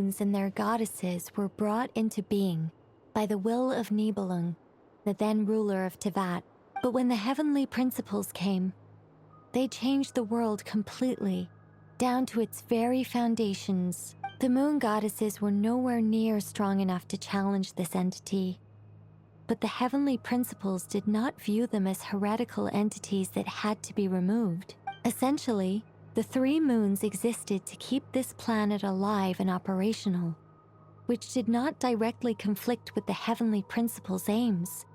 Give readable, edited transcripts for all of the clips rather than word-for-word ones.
moons and their goddesses were brought into being by the will of Nibelung, the then ruler of Tevat. But when the heavenly principles came, they changed the world completely, down to its very foundations. The moon goddesses were nowhere near strong enough to challenge this entity. But the heavenly principles did not view them as heretical entities that had to be removed. Essentially, the three moons existed to keep this planet alive and operational, which did not directly conflict with the heavenly principles' aims.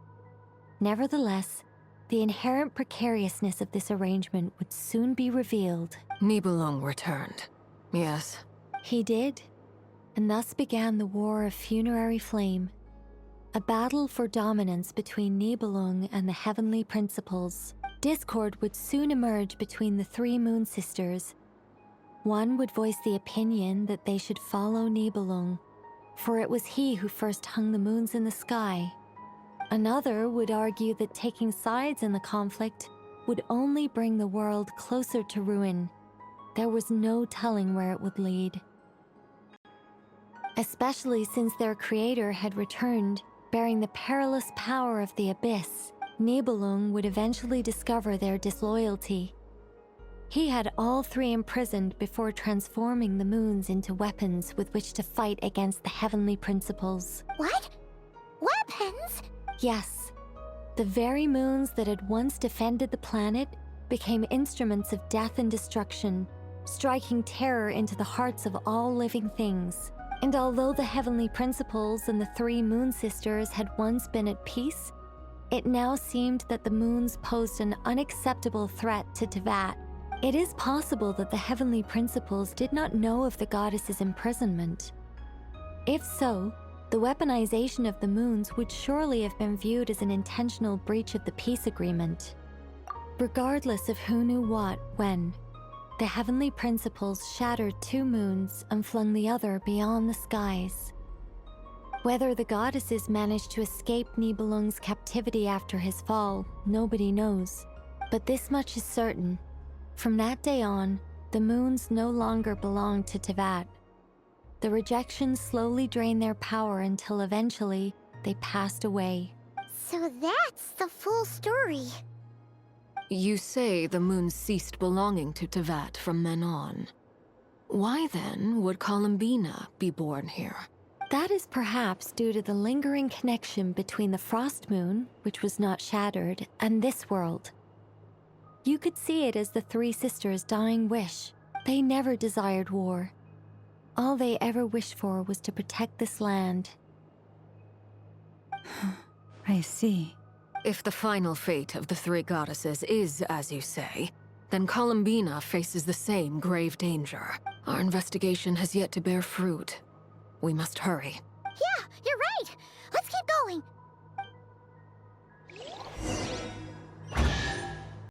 Nevertheless, the inherent precariousness of this arrangement would soon be revealed. Nibelung returned. Yes. He did, and thus began the War of Funerary Flame, a battle for dominance between Nibelung and the heavenly principles. Discord would soon emerge between the three moon sisters. One would voice the opinion that they should follow Nibelung, for it was he who first hung the moons in the sky. Another would argue that taking sides in the conflict would only bring the world closer to ruin. There was no telling where it would lead. Especially since their creator had returned, bearing the perilous power of the abyss, Nibelung would eventually discover their disloyalty. He had all three imprisoned before transforming the moons into weapons with which to fight against the heavenly principles. What? Weapons? Yes. The very moons that had once defended the planet became instruments of death and destruction, striking terror into the hearts of all living things. And although the heavenly principles and the three moon sisters had once been at peace, it now seemed that the moons posed an unacceptable threat to Tevat. It is possible that the heavenly principles did not know of the goddess's imprisonment. If so, the weaponization of the moons would surely have been viewed as an intentional breach of the peace agreement. Regardless of who knew what, when, the heavenly principles shattered two moons and flung the other beyond the skies. Whether the goddesses managed to escape Nibelung's captivity after his fall, nobody knows. But this much is certain. From that day on, the moons no longer belonged to Tevat. The rejection slowly drained their power until eventually they passed away. So that's the full story. You say the moons ceased belonging to Tevat from then on. Why then would Columbina be born here? That is perhaps due to the lingering connection between the Frost Moon, which was not shattered, and this world. You could see it as the three sisters' dying wish. They never desired war. All they ever wished for was to protect this land. I see. If the final fate of the three goddesses is as you say, then Columbina faces the same grave danger. Our investigation has yet to bear fruit. We must hurry. Yeah,